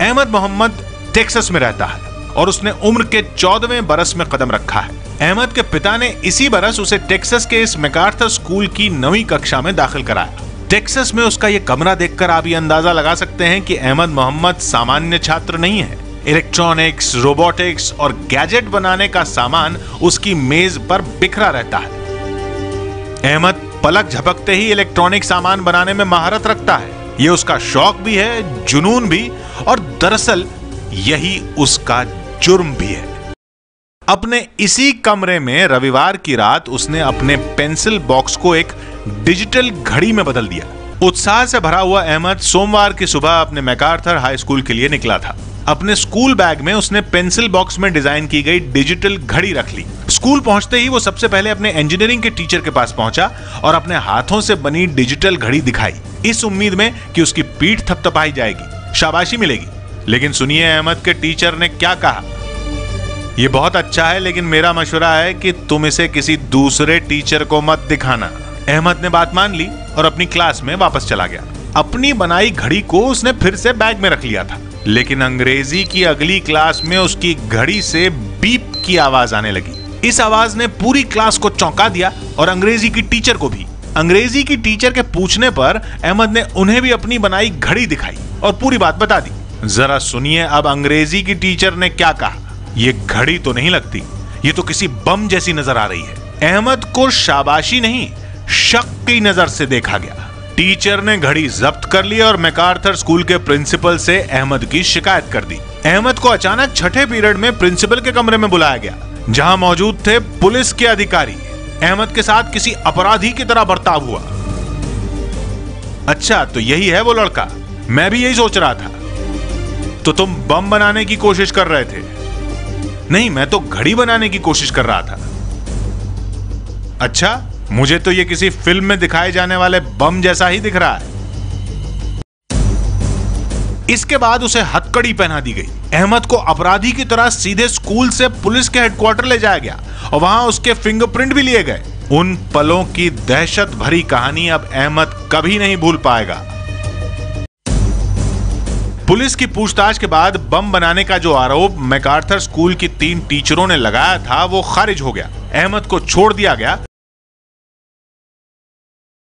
Ahmad Mohammad Texas में रहता है और उसने उम्र के 14वें बरस में कदम रखा है। अहमद के पिता ने इसी बरस उसे टेक्सास के इस मैकार्थर स्कूल की 9वीं कक्षा में दाखिल कराया। टेक्सास में उसका यह कमरा देखकर आप ये अंदाजा लगा सकते हैं कि अहमद मोहम्मद सामान्य छात्र नहीं है। इलेक्ट्रॉनिक्स, रोबोटिक्स और गैजेट बनाने का सामान उसकी मेज पर बिखरा रहता है। अहमद पलक झपकते ही इलेक्ट्रॉनिक सामान बनाने में महारत रखता है। यह उसका शौक भी है, जुनून भी, और दरअसल यही उसका जुर्म भी है। अपने इसी कमरे में रविवार की रात उसने अपने पेंसिल बॉक्स को एक डिजिटल घड़ी में बदल दिया। उत्साह से भरा हुआ अहमद सोमवार की सुबह अपने मैकार्थर हाई स्कूल के लिए निकला था। अपने स्कूल बैग में उसने पेंसिल बॉक्स में डिजाइन की गई डिजिटल घड़ी रख ली। स्कूल पहुंचते ही वो सबसे पहले अपने इंजीनियरिंग के टीचर के पास पहुंचा और अपने हाथों से बनी डिजिटल घड़ी दिखाई, इस उम्मीद में कि उसकी पीठ थपथपाई जाएगी, शाबाशी मिलेगी। लेकिन सुनिए अहमद के टीचर ने क्या कहा। यह बहुत अच्छा है, लेकिन मेरा मशवरा है कि तुम इसे किसी दूसरे टीचर को मत दिखाना। अहमद ने बात मान ली और अपनी क्लास में वापस चला गया। अपनी बनाई घड़ी को उसने फिर से बैग में रख लिया था, लेकिन अंग्रेजी की अगली क्लास में उसकी घड़ी से बीप की आवाज आने लगी। इस आवाज ने पूरी क्लास को चौंका दिया और अंग्रेजी की टीचर को भी। अंग्रेजी की टीचर के पूछने पर अहमद ने उन्हें भी अपनी बनाई घड़ी दिखाई और पूरी बात बता दी। जरा सुनिए अब अंग्रेजी की टीचर ने क्या कहा। यह घड़ी तो नहीं लगती, ये तो किसी बम जैसी नजर आ रही है। अहमद को शाबाशी नहीं, शक की नजर से देखा गया। टीचर ने घड़ी जब्त कर ली और मैकार्थर स्कूल के प्रिंसिपल से अहमद की शिकायत कर दी। अहमद को अचानक छठे पीरियड में प्रिंसिपल के कमरे में बुलाया गया, जहां मौजूद थे पुलिस के अधिकारी। अहमद के साथ किसी अपराधी की तरह बर्ताव हुआ। अच्छा, तो यही है वो लड़का, मैं भी यही सोच रहा था। तो तुम बम बनाने की कोशिश कर रहे थे? नहीं, मैं तो घड़ी बनाने की कोशिश कर रहा था। अच्छा, मुझे तो ये किसी फिल्म में दिखाए जाने वाले बम जैसा ही दिख रहा है। इसके बाद उसे हथकड़ी पहना दी गई। अहमद को अपराधी की तरह सीधे स्कूल से पुलिस के हेडक्वार्टर ले जाया गया और वहां उसके फिंगरप्रिंट भी लिए गए। उन पलों की दहशत भरी कहानी अब अहमद कभी नहीं भूल पाएगा। पुलिस की पूछताछ के बाद बम बनाने का जो आरोप मैकार्थर स्कूल की 3 टीचरों ने लगाया था वो खारिज हो गया। अहमद को छोड़ दिया गया